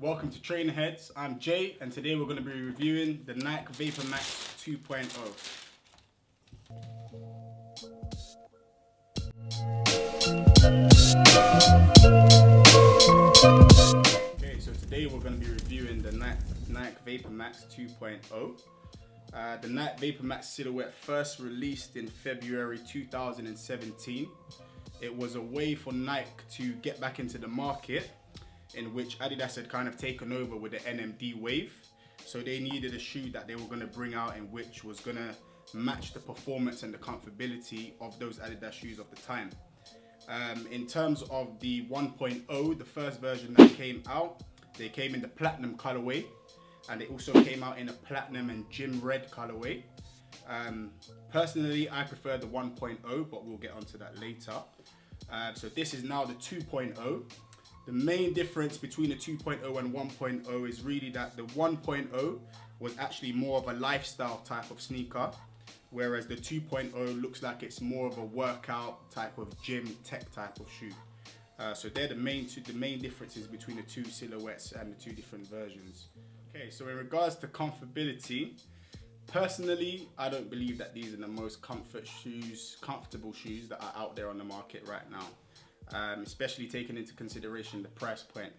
Welcome to Trainer Heads. I'm Jay, and today we're going to be reviewing the Nike Vapor Max 2.0. Okay, so today we're going to be reviewing the Nike Vapor Max 2.0. The Nike Vapor Max silhouette first released in February 2017. It was a way for Nike to get back into the market, in which Adidas had kind of taken over with the NMD wave. So they needed a shoe that they were going to bring out in which was going to match the performance and the comfortability of those Adidas shoes of the time. In terms of the 1.0, the first version that came out, they came in the platinum colorway, and they also came out in a platinum and gym red colorway. Personally, I prefer the 1.0, but we'll get onto that later. So this is now the 2.0. The main difference between the 2.0 and 1.0 is really that the 1.0 was actually more of a lifestyle type of sneaker, whereas the 2.0 looks like it's more of a workout type of gym tech type of shoe. So they're the main differences between the two silhouettes and the two different versions. Okay, so in regards to comfortability, personally, I don't believe that these are the most comfortable shoes that are out there on the market right now. Especially taking into consideration the price point.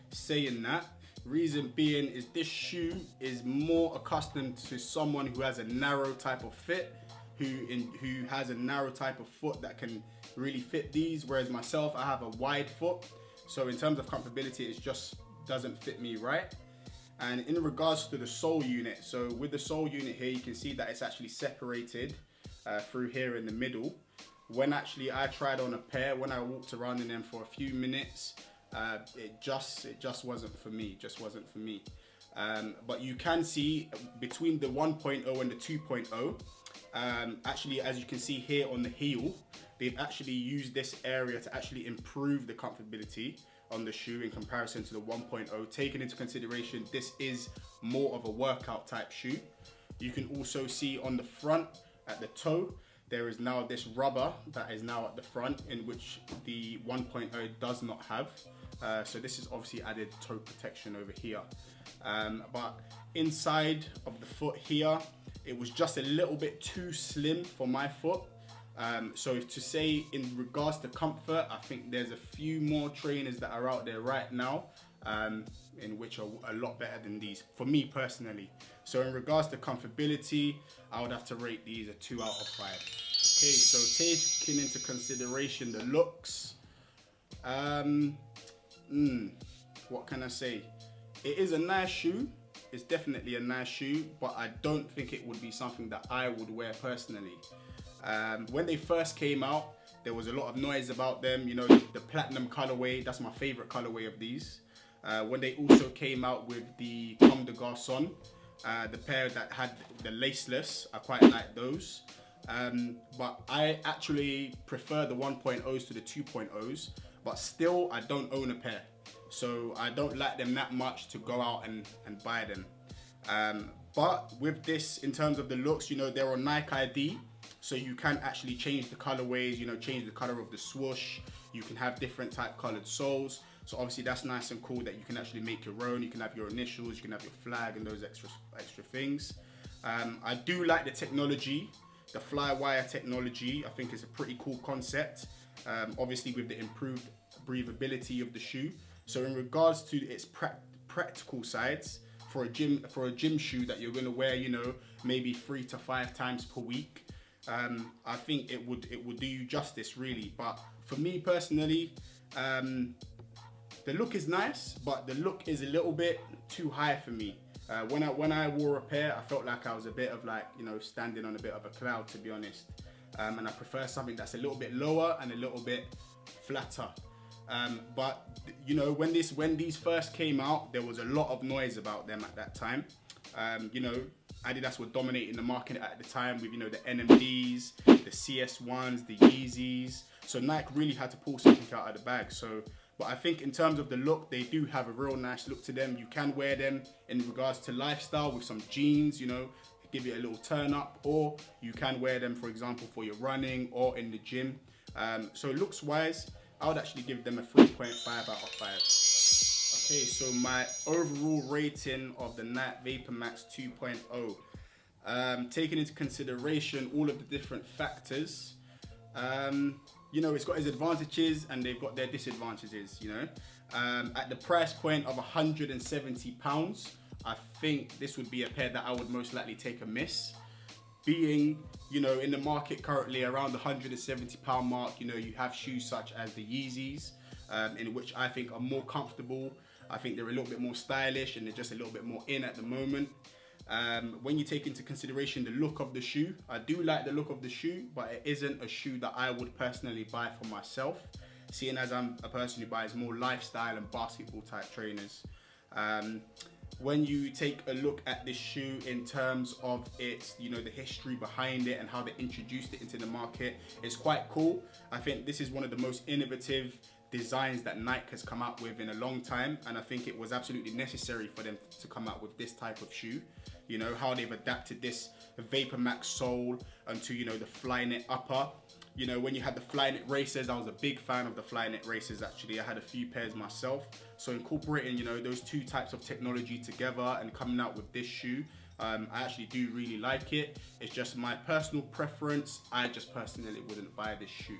Saying that, reason being is this shoe is more accustomed to someone who has a narrow type of fit, who has a narrow type of foot that can really fit these, whereas myself, I have a wide foot. So in terms of comfortability, it just doesn't fit me right. And in regards to the sole unit, so with the sole unit here, you can see that it's actually separated through here in the middle. When actually I tried on a pair, when I walked around in them for a few minutes, it just wasn't for me. But you can see between the 1.0 and the 2.0, actually, as you can see here on the heel, they've actually used this area to actually improve the comfortability on the shoe in comparison to the 1.0. Taking into consideration, this is more of a workout type shoe. You can also see on the front at the toe, there is now this rubber that is now at the front, in which the 1.0 does not have. So this is obviously added toe protection over here. But inside of the foot here, it was just a little bit too slim for my foot. So to say in regards to comfort, I think there's a few more trainers that are out there right now in which are a lot better than these, for me personally. So in regards to comfortability, I would have to rate these a 2 out of 5. Okay, so taking into consideration the looks, what can I say? It is a nice shoe. It's definitely a nice shoe, but I don't think it would be something that I would wear personally. When they first came out, there was a lot of noise about them. You know, the platinum colorway, that's my favorite colorway of these. When they also came out with the Comme des Garçons, the pair that had the laceless, I quite like those. But I actually prefer the 1.0s to the 2.0s, but still I don't own a pair. So I don't like them that much to go out and buy them. But with this, in terms of the looks, you know, they're on Nike ID. So you can actually change the colorways, you know, change the color of the swoosh. You can have different type colored soles. So obviously that's nice and cool that you can actually make your own. You can have your initials, you can have your flag and those extra things. I do like the technology, the fly wire technology. I think it's a pretty cool concept. Obviously with the improved breathability of the shoe. So in regards to its practical sides, for a gym shoe that you're gonna wear, you know, maybe 3 to 5 times per week, I think it would do you justice really. But for me personally, the look is nice, but the look is a little bit too high for me. When I wore a pair, I felt like I was a bit of like, you know, standing on a bit of a cloud, to be honest. And I prefer something that's a little bit lower and a little bit flatter. But you know, when these first came out, there was a lot of noise about them at that time. You know, Adidas were dominating the market at the time with, you know, the NMDs, the CS1s, the Yeezys. So Nike really had to pull something out of the bag. So, but I think in terms of the look, they do have a real nice look to them. You can wear them in regards to lifestyle with some jeans, you know, give it a little turn up, or you can wear them, for example, for your running or in the gym. So looks wise, I would actually give them a 3.5 out of 5. Okay, so my overall rating of the Nike Vapor Max 2.0, taking into consideration all of the different factors, you know, it's got its advantages and they've got their disadvantages, you know. At the price point of £170, I think this would be a pair that I would most likely take a miss. Being, you know, in the market currently around the £170 mark, you know, you have shoes such as the Yeezys, in which I think are more comfortable. I think they're a little bit more stylish and they're just a little bit more in at the moment. When you take into consideration the look of the shoe, I do like the look of the shoe, but it isn't a shoe that I would personally buy for myself, seeing as I'm a person who buys more lifestyle and basketball type trainers. When you take a look at this shoe in terms of its, you know, the history behind it and how they introduced it into the market, it's quite cool. I think this is one of the most innovative designs that Nike has come out with in a long time, and I think it was absolutely necessary for them to come out with this type of shoe. You know, how they've adapted this Vapor Max sole onto, you know, the Flynit upper. You know, when you had the Flynit racers, I was a big fan of the Flynit racers actually. I had a few pairs myself. So incorporating, you know, those two types of technology together and coming out with this shoe, I actually do really like it. It's just my personal preference. I just personally wouldn't buy this shoe.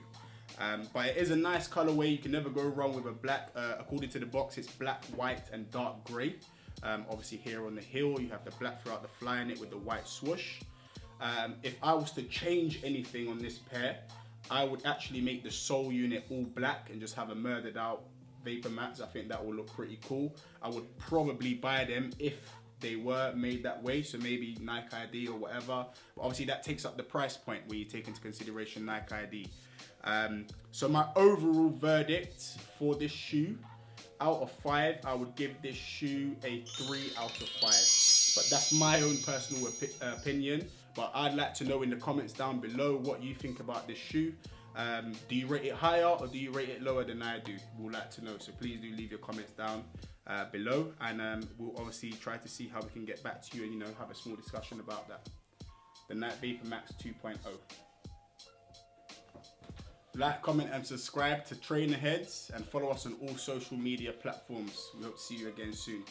But it is a nice colorway. You can never go wrong with a black. According to the box, it's black, white, and dark gray. Obviously here on the heel, you have the black throughout the Flyknit with the white swoosh. If I was to change anything on this pair, I would actually make the sole unit all black and just have a murdered out Vapor Max. I think that will look pretty cool. I would probably buy them if they were made that way, so maybe Nike ID or whatever. But obviously that takes up the price point where you take into consideration Nike ID. So my overall verdict for this shoe, out of 5, I would give this shoe a 3 out of 5. But that's my own personal opinion. But I'd like to know in the comments down below what you think about this shoe. Do you rate it higher or do you rate it lower than I do? We'd like to know, so please do leave your comments down below, and we'll obviously try to see how we can get back to you and, you know, have a small discussion about that. The Nike Vapor Max 2.0. Like, comment and subscribe to Trainer Heads and follow us on all social media platforms. We hope to see you again soon.